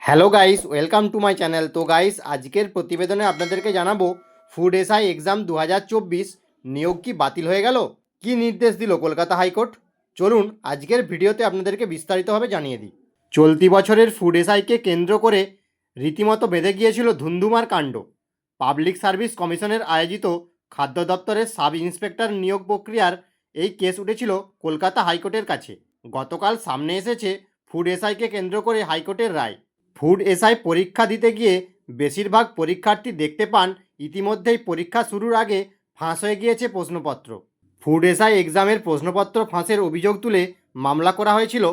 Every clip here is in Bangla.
Hello guys, welcome to my channel. তো গাইস, আজকের প্রতিবেদনে আপনাদেরকে জানাবো ফুড এসআই এক্সাম 2024 নিয়োগ কি বাতিল হয়ে গেল, কি নির্দেশ দিল কলকাতা হাইকোর্ট। চলুন আজকের ভিডিওতে আপনাদেরকে বিস্তারিতভাবে জানিয়ে দিই। চলতি বছরের ফুড এসআইকে কেন্দ্র করে রীতিমতো বেঁধে গিয়েছিল ধুন্ধুমার কাণ্ড। পাবলিক সার্ভিস কমিশনের আয়োজিত খাদ্য দপ্তরের সাব ইন্সপেক্টর নিয়োগ প্রক্রিয়ার এই কেস উঠেছিল কলকাতা হাইকোর্টের কাছে। গতকাল সামনে এসেছে ফুড এসআইকে কেন্দ্র করে হাইকোর্টের রায়। ফুড এসআই পরীক্ষা দিতে গিয়ে বেশিরভাগ পরীক্ষার্থী দেখতে পান ইতিমধ্যেই পরীক্ষা শুরুর আগে ফাঁস হয়ে গিয়েছে প্রশ্নপত্র। ফুড এসআই এক্সামের প্রশ্নপত্র ফাঁসের অভিযোগ তুলে মামলা করা হয়েছিল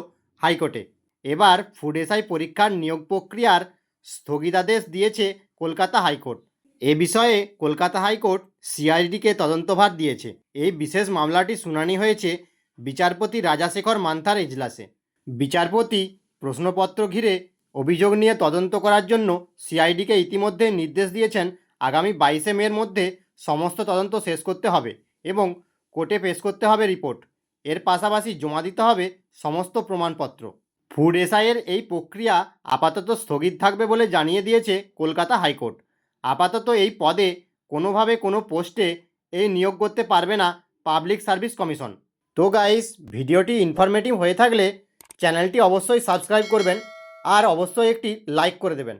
হাইকোর্টে। এবার ফুড এসআই পরীক্ষার নিয়োগ প্রক্রিয়ার স্থগিতাদেশ দিয়েছে কলকাতা হাইকোর্ট। এ বিষয়ে কলকাতা হাইকোর্ট সিআইডিকে তদন্তভার দিয়েছে। এই বিশেষ মামলাটি শুনানি হয়েছে বিচারপতি রাজাশেখর মান্থার এজলাসে। বিচারপতি প্রশ্নপত্র ঘিরে অভিযোগ নিয়ে তদন্ত করার জন্য সিআইডিকে ইতিমধ্যে নির্দেশ দিয়েছেন আগামী 22শে মের মধ্যে সমস্ত তদন্ত শেষ করতে হবে এবং কোর্টে পেশ করতে হবে রিপোর্ট। এর পাশাপাশি জমা দিতে হবে সমস্ত প্রমাণপত্র। ফুড এসআইয়ের এই প্রক্রিয়া আপাতত স্থগিত থাকবে বলে জানিয়ে দিয়েছে কলকাতা হাইকোর্ট। আপাতত এই পদে কোনোভাবে কোনো পোস্টে এই নিয়োগ করতে পারবে না পাবলিক সার্ভিস কমিশন। তো গাইস, ভিডিওটি ইনফরমেটিভ হয়ে থাকলে চ্যানেলটি অবশ্যই সাবস্ক্রাইব করবেন আর অবশ্যই একটি লাইক করে দেবেন।